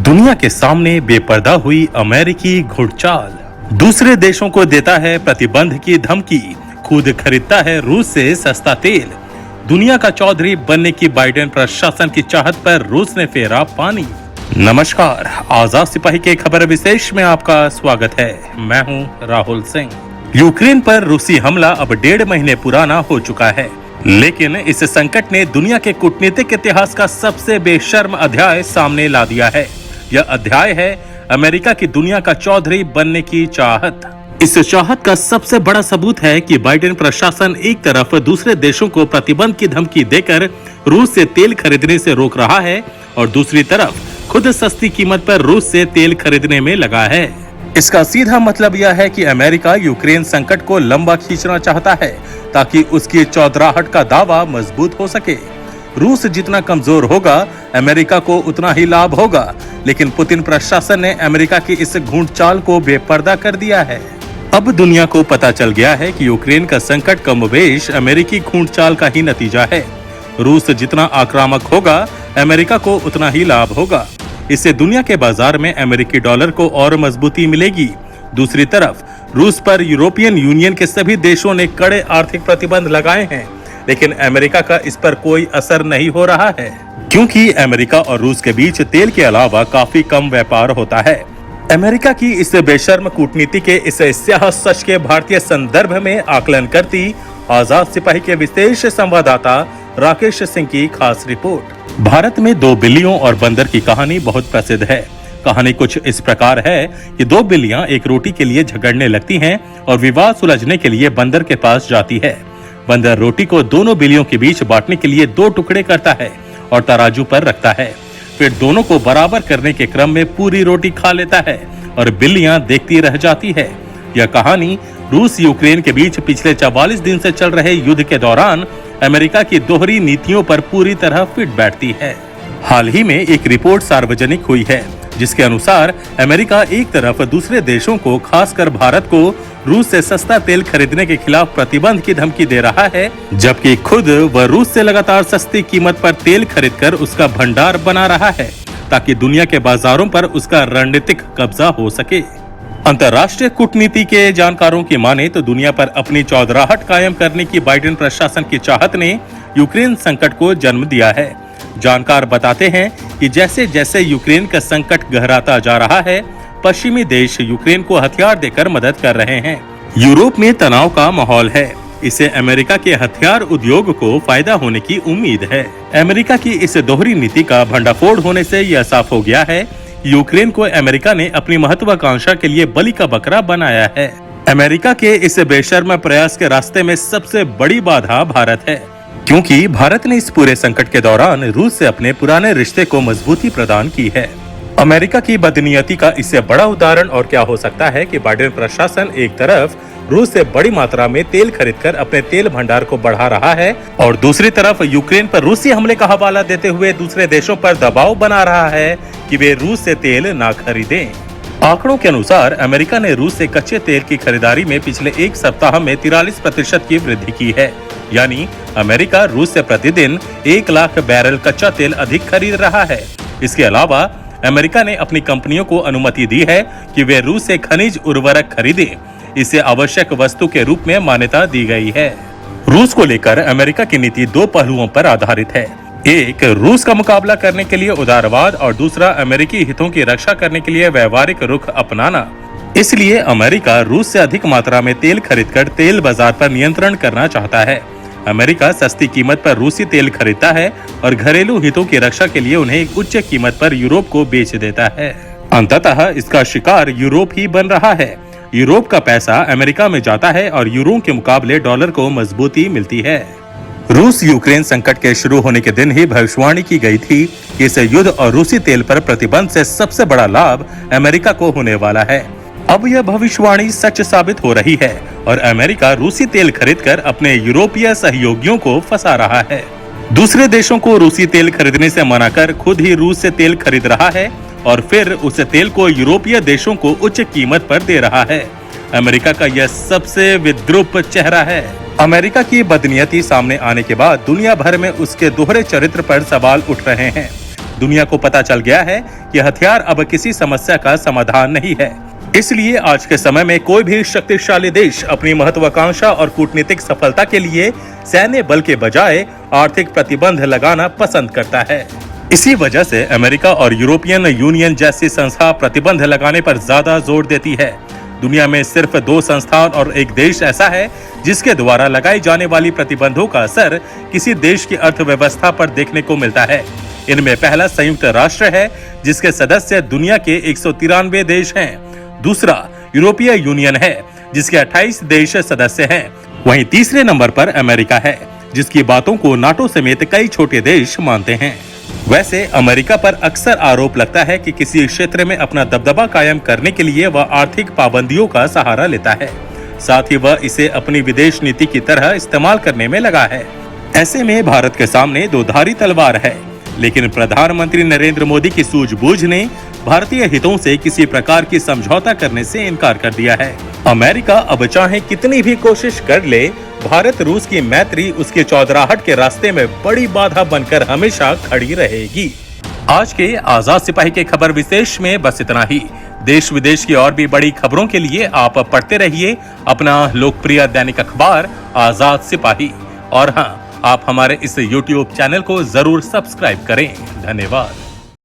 दुनिया के सामने बेपर्दा हुई अमेरिकी घुड़चाल, दूसरे देशों को देता है प्रतिबंध की धमकी, खुद खरीदता है रूस से सस्ता तेल। दुनिया का चौधरी बनने की बाइडेन प्रशासन की चाहत पर रूस ने फेरा पानी। नमस्कार, आजाद सिपाही के खबर विशेष में आपका स्वागत है। मैं हूं राहुल सिंह। यूक्रेन पर रूसी हमला अब 1.5 महीने पुराना हो चुका है, लेकिन इस संकट ने दुनिया के कूटनीतिक इतिहास का सबसे बेशर्म अध्याय सामने ला दिया है। यह अध्याय है अमेरिका की दुनिया का चौधरी बनने की चाहत। इस चाहत का सबसे बड़ा सबूत है कि बाइडेन प्रशासन एक तरफ दूसरे देशों को प्रतिबंध की धमकी देकर रूस से तेल खरीदने से रोक रहा है और दूसरी तरफ खुद सस्ती कीमत पर रूस से तेल खरीदने में लगा है। इसका सीधा मतलब यह है कि अमेरिका यूक्रेन संकट को लंबा खींचना चाहता है ताकि उसकी चौधराहट का दावा मजबूत हो सके। रूस जितना कमजोर होगा, अमेरिका को उतना ही लाभ होगा, लेकिन पुतिन प्रशासन ने अमेरिका की इस घूंट-चाल को बेपर्दा कर दिया है। अब दुनिया को पता चल गया है कि यूक्रेन का संकट कमोबेश अमेरिकी घूंट-चाल का ही नतीजा है। रूस जितना आक्रामक होगा, अमेरिका को उतना ही लाभ होगा। इससे दुनिया के बाजार में अमेरिकी डॉलर को और मजबूती मिलेगी। दूसरी तरफ रूस पर यूरोपियन यूनियन के सभी देशों ने कड़े आर्थिक प्रतिबंध लगाए हैं, लेकिन अमेरिका का इस पर कोई असर नहीं हो रहा है, क्योंकि अमेरिका और रूस के बीच तेल के अलावा काफी कम व्यापार होता है। अमेरिका की इस बेशर्म कूटनीति के इस स्याह सच के भारतीय संदर्भ में आकलन करती आजाद सिपाही के विशेष संवाददाता राकेश सिंह की खास रिपोर्ट। भारत में 2 बिल्लियों और बंदर की कहानी बहुत प्रसिद्ध है। कहानी कुछ इस प्रकार है कि 2 बिल्लियां एक रोटी के लिए झगड़ने लगती हैं और विवाद सुलझने के लिए बंदर के पास जाती है। बंदर रोटी को दोनों बिल्लियों के बीच बांटने के लिए 2 टुकड़े करता है और तराजू पर रखता है। फिर दोनों को बराबर करने के क्रम में पूरी रोटी खा लेता है और बिल्लियां देखती रह जाती है। यह कहानी रूस यूक्रेन के बीच पिछले 44 दिन से चल रहे युद्ध के दौरान अमेरिका की दोहरी नीतियों पर पूरी तरह फिट बैठती है। हाल ही में एक रिपोर्ट सार्वजनिक हुई है, जिसके अनुसार अमेरिका एक तरफ दूसरे देशों को, खासकर भारत को, रूस से सस्ता तेल खरीदने के खिलाफ प्रतिबंध की धमकी दे रहा है, जबकि खुद वह रूस से लगातार सस्ती कीमत पर तेल खरीदकर उसका भंडार बना रहा है ताकि दुनिया के बाजारों पर उसका रणनीतिक कब्जा हो सके। अंतर्राष्ट्रीय कूटनीति के जानकारों की माने तो दुनिया पर अपनी चौधराहट कायम करने की बाइडेन प्रशासन की चाहत ने यूक्रेन संकट को जन्म दिया है। जानकार बताते हैं कि जैसे जैसे यूक्रेन का संकट गहराता जा रहा है, पश्चिमी देश यूक्रेन को हथियार देकर मदद कर रहे हैं। यूरोप में तनाव का माहौल है। इससे अमेरिका के हथियार उद्योग को फायदा होने की उम्मीद है। अमेरिका की इस दोहरी नीति का भंडाफोड़ होने से यह साफ हो गया है, यूक्रेन को अमेरिका ने अपनी महत्वाकांक्षा के लिए बलि का बकरा बनाया है। अमेरिका के इस बेशर्म प्रयास के रास्ते में सबसे बड़ी बाधा भारत है, क्योंकि भारत ने इस पूरे संकट के दौरान रूस से अपने पुराने रिश्ते को मजबूती प्रदान की है। अमेरिका की बदनीयती का इससे बड़ा उदाहरण और क्या हो सकता है कि बाइडेन प्रशासन एक तरफ रूस से बड़ी मात्रा में तेल खरीदकर अपने तेल भंडार को बढ़ा रहा है और दूसरी तरफ यूक्रेन पर रूसी हमले का हवाला देते हुए दूसरे देशों पर दबाव बना रहा है कि वे रूस से तेल ना खरीदें। आंकड़ों के अनुसार अमेरिका ने रूस से कच्चे तेल की खरीदारी में पिछले एक सप्ताह में 43% की वृद्धि की है। यानी अमेरिका रूस से प्रतिदिन 1 लाख बैरल कच्चा तेल अधिक खरीद रहा है। इसके अलावा अमेरिका ने अपनी कंपनियों को अनुमति दी है कि वे रूस से खनिज उर्वरक खरीदें। इसे आवश्यक वस्तु के रूप में मान्यता दी गई है। रूस को लेकर अमेरिका की नीति 2 पहलुओं पर आधारित है। एक, रूस का मुकाबला करने के लिए उदारवाद और दूसरा, अमेरिकी हितों की रक्षा करने के लिए व्यवहारिक रुख अपनाना। इसलिए अमेरिका रूस से अधिक मात्रा में तेल खरीदकर तेल बाजार पर नियंत्रण करना चाहता है। अमेरिका सस्ती कीमत पर रूसी तेल खरीदता है और घरेलू हितों की रक्षा के लिए उन्हें एक उच्च कीमत पर यूरोप को बेच देता है। अंततः इसका शिकार यूरोप ही बन रहा है। यूरोप का पैसा अमेरिका में जाता है और यूरो के मुकाबले डॉलर को मजबूती मिलती है। रूस यूक्रेन संकट के शुरू होने के दिन ही भविष्यवाणी की गई थी कि इस युद्ध और रूसी तेल पर प्रतिबंध से सबसे बड़ा लाभ अमेरिका को होने वाला है। अब यह भविष्यवाणी सच साबित हो रही है और अमेरिका रूसी तेल खरीदकर अपने यूरोपीय सहयोगियों को फंसा रहा है। दूसरे देशों को रूसी तेल खरीदने से मना कर खुद ही रूस से तेल खरीद रहा है और फिर उस तेल को यूरोपीय देशों को उच्च कीमत पर दे रहा है। अमेरिका का यह सबसे विद्रूप चेहरा है। अमेरिका की बदनीयती सामने आने के बाद दुनिया भर में उसके दोहरे चरित्र पर सवाल उठ रहे हैं। दुनिया को पता चल गया है कि हथियार अब किसी समस्या का समाधान नहीं है। इसलिए आज के समय में कोई भी शक्तिशाली देश अपनी महत्वाकांक्षा और कूटनीतिक सफलता के लिए सैन्य बल के बजाय आर्थिक प्रतिबंध लगाना पसंद करता है। इसी वजह से अमेरिका और यूरोपियन यूनियन जैसी संस्था प्रतिबंध लगाने पर ज्यादा जोर देती है। दुनिया में सिर्फ 2 संस्थान और एक देश ऐसा है जिसके द्वारा लगाई जाने वाली प्रतिबंधों का असर किसी देश की अर्थव्यवस्था पर देखने को मिलता है। इनमें पहला संयुक्त राष्ट्र है, जिसके सदस्य दुनिया के 193 देश हैं। दूसरा यूरोपीय यूनियन है, जिसके 28 देश सदस्य हैं। वहीं तीसरे नंबर पर अमेरिका है, जिसकी बातों को नाटो समेत कई छोटे देश मानते हैं। वैसे अमेरिका पर अक्सर आरोप लगता है कि किसी क्षेत्र में अपना दबदबा कायम करने के लिए वह आर्थिक पाबंदियों का सहारा लेता है। साथ ही वह इसे अपनी विदेश नीति की तरह इस्तेमाल करने में लगा है। ऐसे में भारत के सामने 2 धारी तलवार है, लेकिन प्रधानमंत्री नरेंद्र मोदी की सूझबूझ ने भारतीय हितों से किसी प्रकार की समझौता करने से इनकार कर दिया है। अमेरिका अब चाहे कितनी भी कोशिश कर ले, भारत रूस की मैत्री उसके चौधराहट के रास्ते में बड़ी बाधा बनकर हमेशा खड़ी रहेगी। आज के आजाद सिपाही के खबर विशेष में बस इतना ही। देश विदेश की और भी बड़ी खबरों के लिए आप पढ़ते रहिए अपना लोकप्रिय दैनिक अखबार आजाद सिपाही। और हाँ, आप हमारे इस YouTube चैनल को जरूर सब्सक्राइब करें। धन्यवाद।